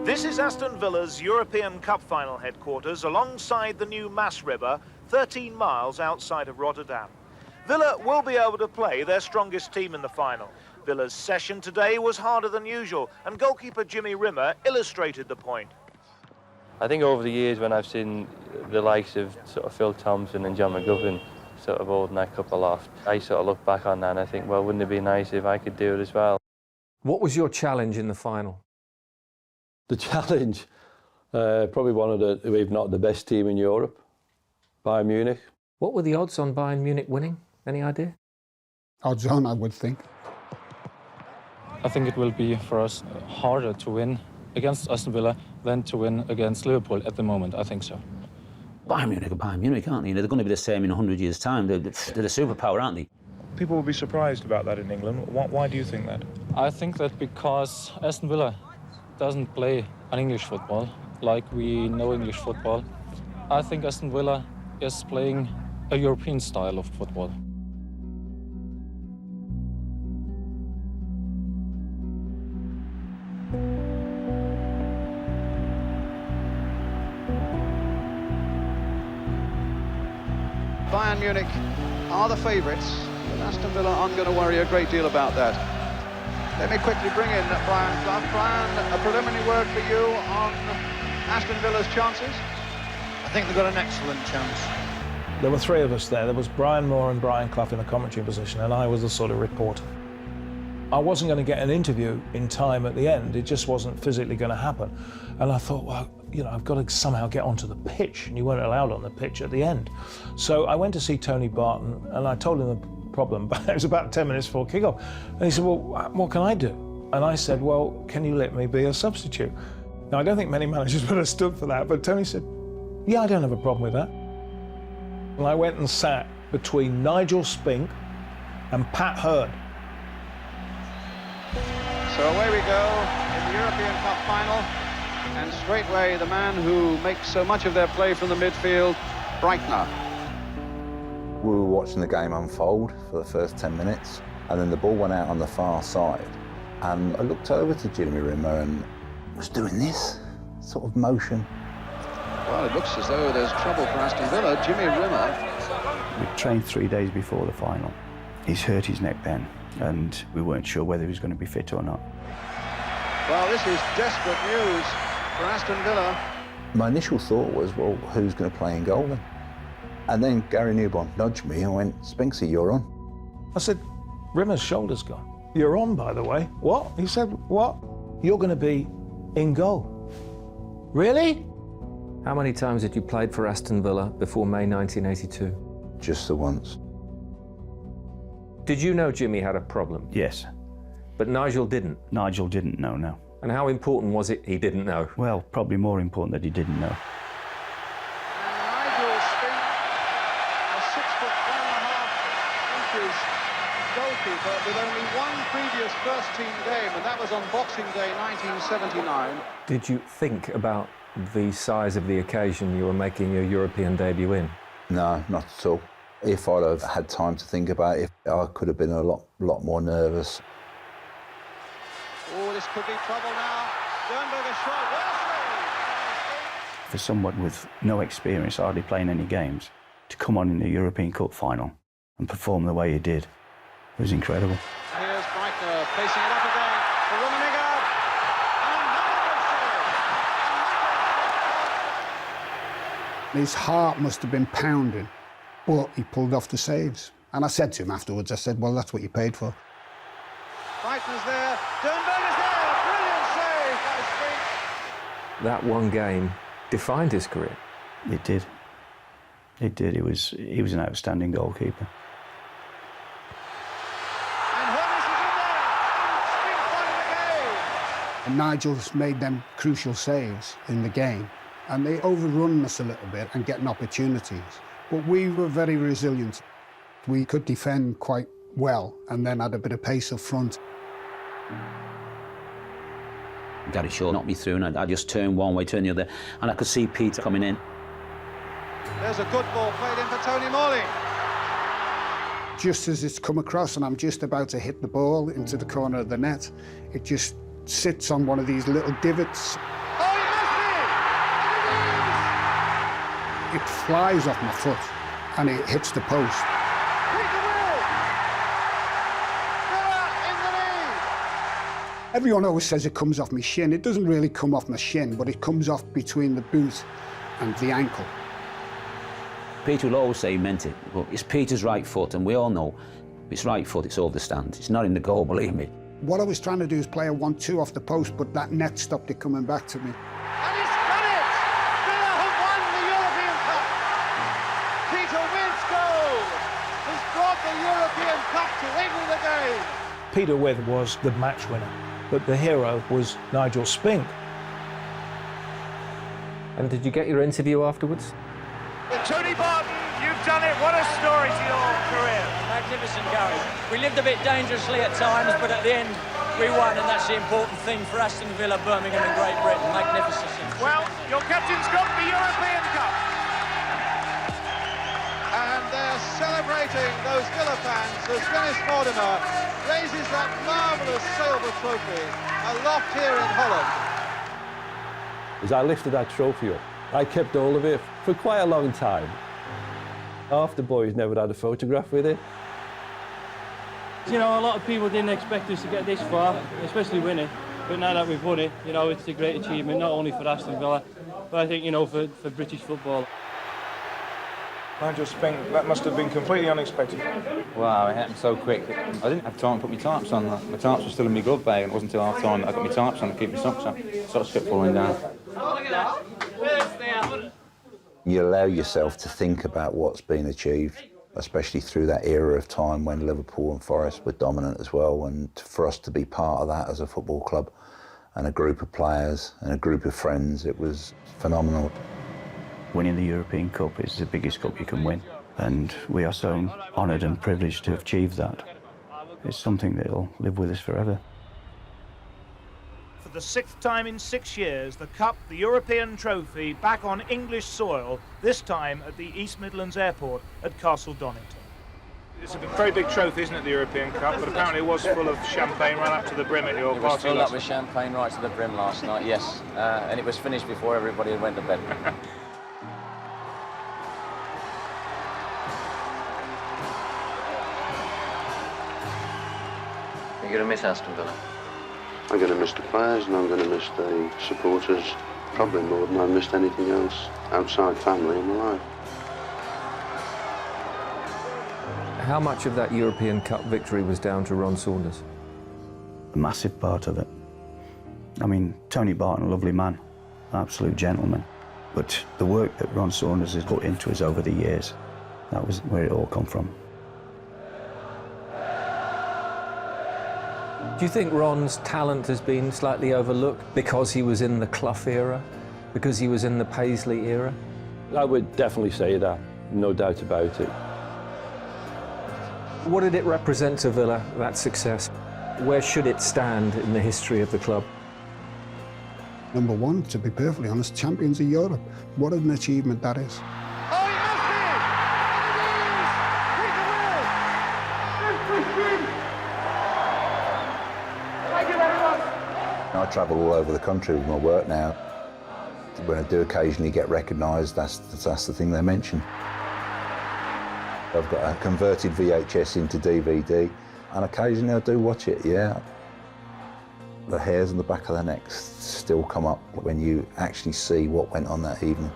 This is Aston Villa's European Cup final headquarters alongside the new Maas River, 13 miles outside of Rotterdam. Villa will be able to play their strongest team in the final. Villa's session today was harder than usual, and goalkeeper Jimmy Rimmer illustrated the point. I think over the years when I've seen the likes of sort of Phil Thompson and John McGuffin sort of holding that cup aloft, I sort of look back on that and I think, well, wouldn't it be nice if I could do it as well? What was your challenge in the final? The challenge, probably one of the, if not the best team in Europe, Bayern Munich. What were the odds on Bayern Munich winning? Any idea? Odds on, I would think. I think it will be for us harder to win against Aston Villa than to win against Liverpool at the moment. I think so. Bayern Munich are Bayern Munich, aren't they? They're going to be the same in 100 years' time. They're a superpower, aren't they? People will be surprised about that in England. Why do you think that? I think that because Aston Villa doesn't play an English football like we know English football. I think Aston Villa is playing a European style of football. Bayern Munich are the favourites, but Aston Villa aren't going to worry a great deal about that. Let me quickly bring in Brian Clough. Brian, a preliminary word for you on Aston Villa's chances? I think they've got an excellent chance. There were three of us there. There was Brian Moore and Brian Clough in the commentary position, and I was the sort of reporter. I wasn't going to get an interview in time at the end. It just wasn't physically going to happen. And I thought, well, you know, I've got to somehow get onto the pitch, and you weren't allowed on the pitch at the end. So I went to see Tony Barton, and I told him the problem, but it was about 10 minutes before kickoff. And he said, well, what can I do? And I said, well, can you let me be a substitute? Now, I don't think many managers would have stood for that, but Tony said, yeah, I don't have a problem with that. And I went and sat between Nigel Spink and Pat Hurd. So away we go in the European Cup final, and straightway the man who makes so much of their play from the midfield, Breitner. We were watching the game unfold for the first 10 minutes, and then the ball went out on the far side, and I looked over to Jimmy Rimmer and was doing this sort of motion. Well, it looks as though there's trouble for Aston Villa. Jimmy Rimmer. We trained 3 days before the final. He's hurt his neck then, and we weren't sure whether he was going to be fit or not. Well, this is desperate news for Aston Villa. My initial thought was, well, who's going to play in goal then? And then Gary Newborn nudged me and went, Spinksy, you're on. I said, Rimmer's shoulder's gone. You're on, by the way. What? He said, what? You're going to be in goal. Really? How many times had you played for Aston Villa before May 1982? Just the once. Did you know Jimmy had a problem? Yes. But Nigel didn't? Nigel didn't know, no. And how important was it he didn't know? Well, probably more important that he didn't know. Nigel Spink, a 6'1.5" goalkeeper with only one previous first-team game, and that was on Boxing Day 1979. Did you think about the size of the occasion you were making your European debut in? No, not at all. If I'd have had time to think about it, I could have been a lot more nervous. Oh, this could be trouble now. Sternberger's shot, well saved. For someone with no experience, hardly playing any games, to come on in the European Cup final and perform the way he did, it was incredible. Here's Breitner placing it up again for Rummenigge. His heart must have been pounding, but he pulled off the saves. And I said to him afterwards, I said, well, that's what you paid for. Breitner's there, Sternberger's there, brilliant save by Spink. That one game defined his career. It did. It did. He was an outstanding goalkeeper. And Holmes is in there, and Spink won the game. And Nigel's made them crucial saves in the game. And they overrun us a little bit and getting opportunities. But we were very resilient. We could defend quite well and then had a bit of pace up front. Gary Shaw knocked me through, and I just turned one way, turned the other, and I could see Peter coming in. There's a good ball played in for Tony Morley. Just as it's come across and I'm just about to hit the ball into the corner of the net, it just sits on one of these little divots. Oh, It flies off my foot and it hits the post. Everyone always says it comes off my shin. It doesn't really come off my shin, but it comes off between the boot and the ankle. Peter will always say he meant it, but it's Peter's right foot, and we all know it's right foot, it's over the stand. It's not in the goal, believe me. What I was trying to do is play a 1-2 off the post, but that net stopped it coming back to me. And he's done it! Villa have won the European Cup. Peter With's goal has brought the European Cup to England again. Peter With was the match winner, but the hero was Nigel Spink. And did you get your interview afterwards? Tony Barton, you've done it. What a story to your career. Magnificent, Gary. We lived a bit dangerously at times, but at the end we won, and that's the important thing for Aston Villa, Birmingham and Great Britain. Magnificent. Well, your captain's got the European Cup. And they're celebrating, those Villa fans, as Dennis Mortimer raises that marvellous silver trophy aloft here in Holland. As I lifted that trophy up, I kept all of it for quite a long time. Half the boys never had a photograph with it. You know, a lot of people didn't expect us to get this far, especially win it. But now that we've won it, you know, it's a great achievement, not only for Aston Villa, but I think, you know, for British football. Nigel Spink, that must have been completely unexpected. Wow, it happened so quick. I didn't have time to put my tarps on. My tarps were still in my glove bag, and it wasn't until half time that I got my tarps on to keep my socks on. Sort of kept falling down. You allow yourself to think about what's been achieved, especially through that era of time when Liverpool and Forest were dominant as well, and for us to be part of that as a football club and a group of players and a group of friends, it was phenomenal. Winning the European Cup is the biggest cup you can win, and we are so honoured and privileged to have achieved that. It's something that'll live with us forever. For the 6th time in 6 years, the Cup, the European trophy, back on English soil, this time at the East Midlands Airport at Castle Donington. It's a very big trophy, isn't it, the European Cup? But apparently it was full of champagne right up to the brim at your party. It was filled up with champagne right to the brim last night, yes. And it was finished before everybody went to bed. You're going to miss Aston Villa? I'm going to miss the players and I'm going to miss the supporters probably more than I've missed anything else outside family in my life. How much of that European Cup victory was down to Ron Saunders? A massive part of it. I mean, Tony Barton, a lovely man, absolute gentleman. But the work that Ron Saunders has put into us over the years, that was where it all come from. Do you think Ron's talent has been slightly overlooked because he was in the Clough era, because he was in the Paisley era? I would definitely say that, no doubt about it. What did it represent to Villa, that success? Where should it stand in the history of the club? Number one, to be perfectly honest, champions of Europe. What an achievement that is. I travel all over the country with my work now. When I do occasionally get recognised, that's the thing they mention. I've got a converted VHS into DVD, and occasionally I do watch it, yeah. The hairs on the back of the neck still come up when you actually see what went on that evening.